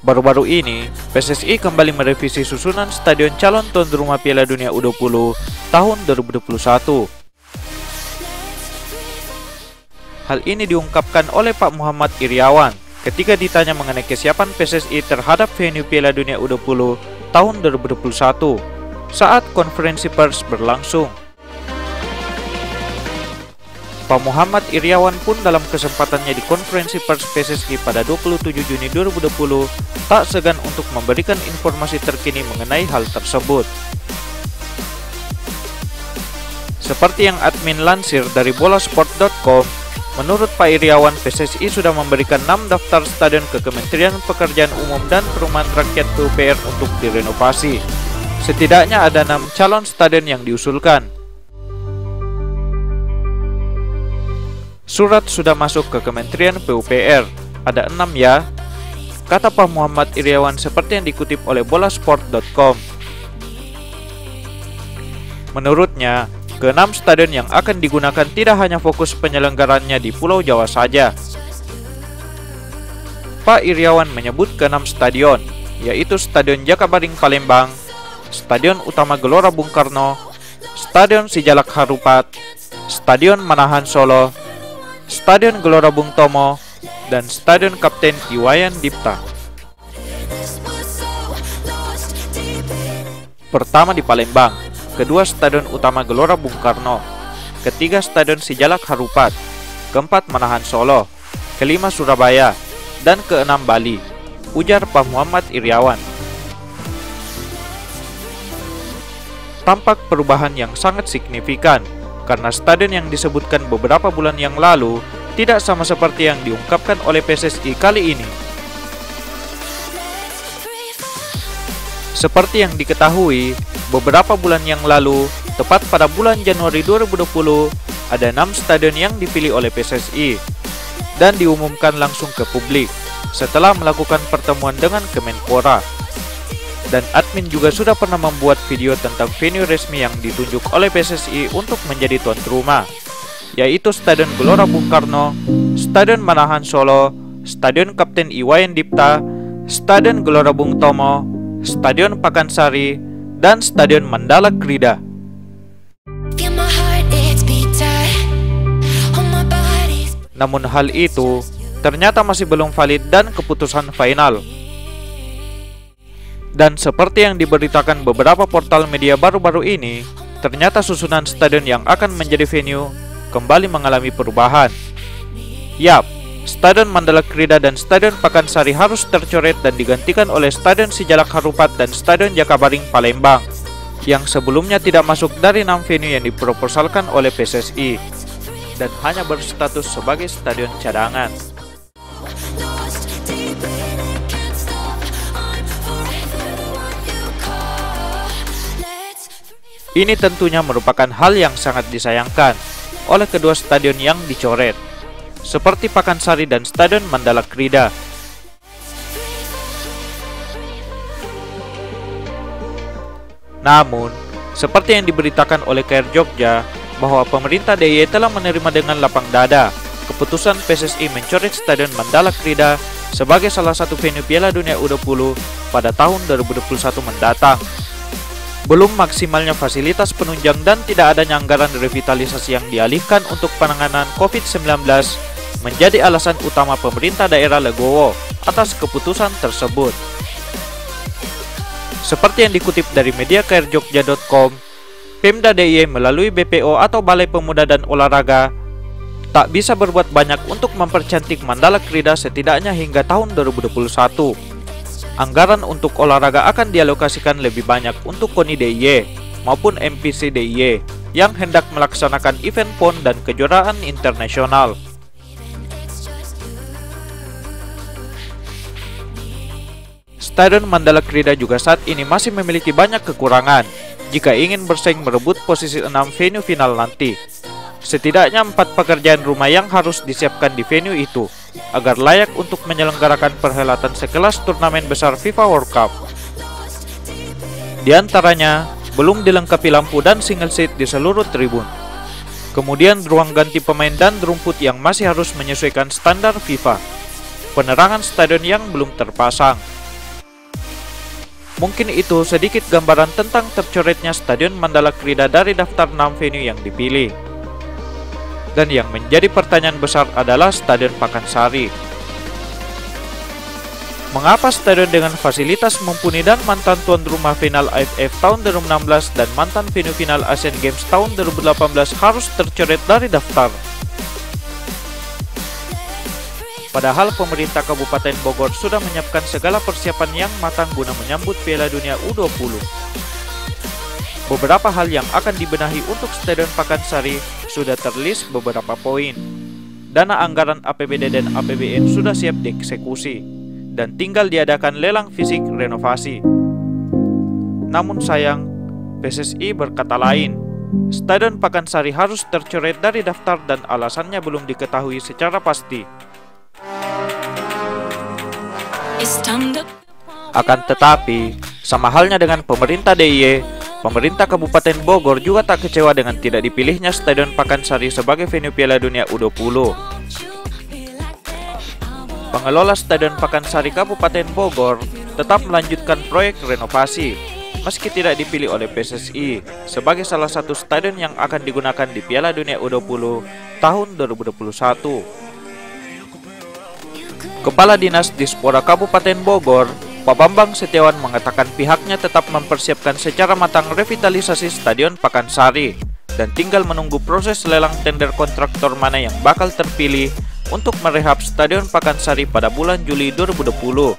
Baru-baru ini, PSSI kembali merevisi susunan stadion calon tuan rumah Piala Dunia U20 tahun 2021. Hal ini diungkapkan oleh Pak Muhammad Iryawan ketika ditanya mengenai kesiapan PSSI terhadap venue Piala Dunia U20 tahun 2021 saat konferensi pers berlangsung. Pak Muhammad Iryawan pun dalam kesempatannya di konferensi pers PSSI pada 27 Juni 2020 tak segan untuk memberikan informasi terkini mengenai hal tersebut. Seperti yang admin lansir dari bolasport.com, menurut Pak Iryawan, PSSI sudah memberikan 6 daftar stadion ke Kementerian Pekerjaan Umum dan Perumahan Rakyat PUPR untuk direnovasi. Setidaknya ada 6 calon stadion yang diusulkan. Surat sudah masuk ke Kementerian PUPR, ada 6 ya, kata Pak Muhammad Iryawan seperti yang dikutip oleh bolasport.com. Menurutnya, ke-6 stadion yang akan digunakan tidak hanya fokus penyelenggarannya di Pulau Jawa saja. Pak Iryawan menyebut ke-6 stadion, yaitu Stadion Jakabaring Palembang, Stadion Utama Gelora Bung Karno, Stadion Sijalak Harupat, Stadion Manahan Solo, Stadion Gelora Bung Tomo, dan Stadion Kapten Iwayan Dipta. Pertama di Palembang, kedua Stadion Utama Gelora Bung Karno, ketiga Stadion Sijalak Harupat, keempat Manahan Solo, kelima Surabaya, dan keenam Bali, ujar Pak Muhammad Iryawan. Tampak perubahan yang sangat signifikan, karena stadion yang disebutkan beberapa bulan yang lalu tidak sama seperti yang diungkapkan oleh PSSI kali ini. Seperti yang diketahui, beberapa bulan yang lalu, tepat pada bulan Januari 2020, ada 6 stadion yang dipilih oleh PSSI dan diumumkan langsung ke publik setelah melakukan pertemuan dengan Kemenpora. Dan admin juga sudah pernah membuat video tentang venue resmi yang ditunjuk oleh PSSI untuk menjadi tuan rumah, yaitu Stadion Gelora Bung Karno, Stadion Manahan Solo, Stadion Kapten Iwayan Dipta, Stadion Gelora Bung Tomo, Stadion Pakansari, dan Stadion Mandala Krida. Namun hal itu ternyata masih belum valid dan keputusan final. Dan seperti yang diberitakan beberapa portal media baru-baru ini, ternyata susunan stadion yang akan menjadi venue kembali mengalami perubahan. Yap, Stadion Mandala Krida dan Stadion Pakansari harus tercoret dan digantikan oleh Stadion Sijalak Harupat dan Stadion Jakabaring Palembang, yang sebelumnya tidak masuk dari 6 venue yang diproposalkan oleh PSSI dan hanya berstatus sebagai stadion cadangan. Ini tentunya merupakan hal yang sangat disayangkan oleh kedua stadion yang dicoret, seperti Pakansari dan Stadion Mandala Krida. Namun, seperti yang diberitakan oleh KR Jogja, bahwa pemerintah DIY telah menerima dengan lapang dada keputusan PSSI mencoret Stadion Mandala Krida sebagai salah satu venue Piala Dunia U20 pada tahun 2021 mendatang. Belum maksimalnya fasilitas penunjang dan tidak adanya anggaran revitalisasi yang dialihkan untuk penanganan COVID-19 menjadi alasan utama pemerintah daerah Legowo atas keputusan tersebut. Seperti yang dikutip dari media krjogja.com, Pemda DIY melalui BPO atau Balai Pemuda dan Olahraga tak bisa berbuat banyak untuk mempercantik Mandala Krida setidaknya hingga tahun 2021. Anggaran untuk olahraga akan dialokasikan lebih banyak untuk KONI DIY maupun MPC DIY yang hendak melaksanakan event PON dan kejuaraan internasional. Stadion Mandala Krida juga saat ini masih memiliki banyak kekurangan jika ingin bersaing merebut posisi 6 venue final nanti. Setidaknya 4 pekerjaan rumah yang harus disiapkan di venue itu agar layak untuk menyelenggarakan perhelatan sekelas turnamen besar FIFA World Cup. Di antaranya, belum dilengkapi lampu dan single seat di seluruh tribun. Kemudian ruang ganti pemain dan rumput yang masih harus menyesuaikan standar FIFA. Penerangan stadion yang belum terpasang. Mungkin itu sedikit gambaran tentang tercoretnya Stadion Mandala Krida dari daftar 6 venue yang dipilih. Dan yang menjadi pertanyaan besar adalah Stadion Pakansari. Mengapa stadion dengan fasilitas mumpuni dan mantan tuan rumah final AFF tahun 2016 dan mantan venue final Asian Games tahun 2018 harus tercoret dari daftar? Padahal pemerintah Kabupaten Bogor sudah menyiapkan segala persiapan yang matang guna menyambut Piala Dunia U20. Beberapa hal yang akan dibenahi untuk Stadion Pakansari sudah terlist beberapa poin. Dana anggaran APBD dan APBN sudah siap dieksekusi, dan tinggal diadakan lelang fisik renovasi. Namun sayang, PSSI berkata lain. Stadion Pakansari harus tercoret dari daftar dan alasannya belum diketahui secara pasti. Akan tetapi, sama halnya dengan pemerintah DIY, pemerintah Kabupaten Bogor juga tak kecewa dengan tidak dipilihnya Stadion Pakansari sebagai venue Piala Dunia U20. Pengelola Stadion Pakansari Kabupaten Bogor tetap melanjutkan proyek renovasi, meski tidak dipilih oleh PSSI sebagai salah satu stadion yang akan digunakan di Piala Dunia U20 tahun 2021. Kepala Dinas Dispora Kabupaten Bogor, Pak Bambang Setiawan mengatakan pihaknya tetap mempersiapkan secara matang revitalisasi Stadion Pakansari dan tinggal menunggu proses lelang tender kontraktor mana yang bakal terpilih untuk merehab Stadion Pakansari pada bulan Juli 2020.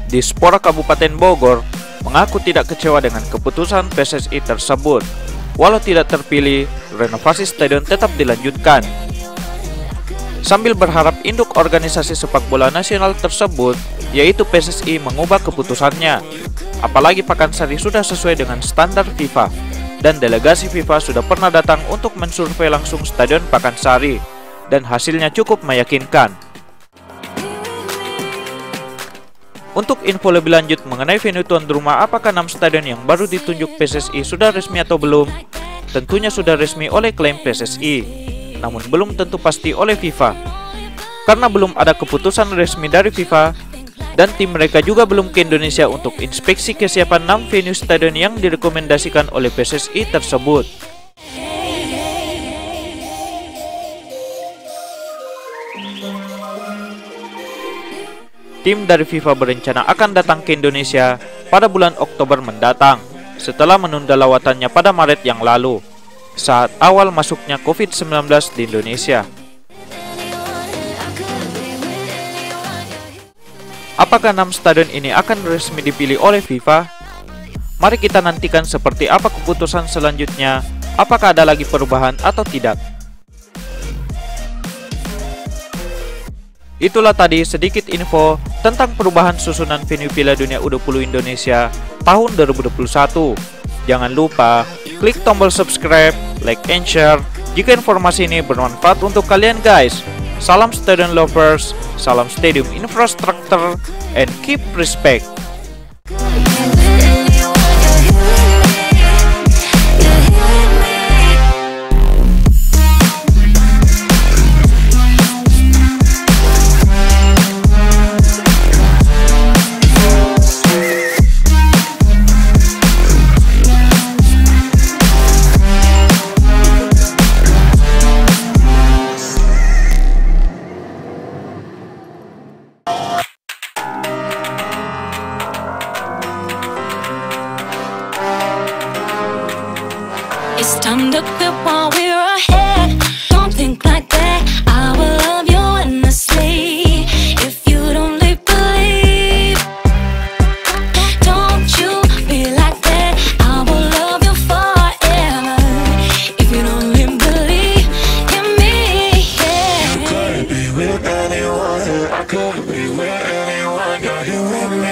Dispora Kabupaten Bogor mengaku tidak kecewa dengan keputusan PSSI tersebut. Walau tidak terpilih, renovasi stadion tetap dilanjutkan. Sambil berharap induk organisasi sepak bola nasional tersebut, yaitu PSSI, mengubah keputusannya. Apalagi Pakansari sudah sesuai dengan standar FIFA, dan delegasi FIFA sudah pernah datang untuk mensurvei langsung Stadion Pakansari, dan hasilnya cukup meyakinkan. Untuk info lebih lanjut mengenai venue tuan rumah, apakah 6 stadion yang baru ditunjuk PSSI sudah resmi atau belum? Tentunya sudah resmi oleh klaim PSSI. Namun belum tentu pasti oleh FIFA, karena belum ada keputusan resmi dari FIFA, dan tim mereka juga belum ke Indonesia untuk inspeksi kesiapan 6 venue stadion yang direkomendasikan oleh PSSI tersebut. Tim dari FIFA berencana akan datang ke Indonesia pada bulan Oktober mendatang, setelah menunda lawatannya pada Maret yang lalu, saat awal masuknya COVID-19 di Indonesia. Apakah 6 stadion ini akan resmi dipilih oleh FIFA? Mari kita nantikan seperti apa keputusan selanjutnya, apakah ada lagi perubahan atau tidak. Itulah tadi sedikit info tentang perubahan susunan venue Piala Dunia U20 Indonesia tahun 2021. Jangan lupa klik tombol subscribe, like, and share jika informasi ini bermanfaat untuk kalian guys. Salam stadion lovers, salam stadium infrastructure, and keep respect. It's time to quit while we're ahead. Don't think like that. I will love you endlessly. If you don't believe, don't you be like that. I will love you forever. If you don't believe in me, yeah. You couldn't be with anyone. I couldn't be with anyone. You're here with me.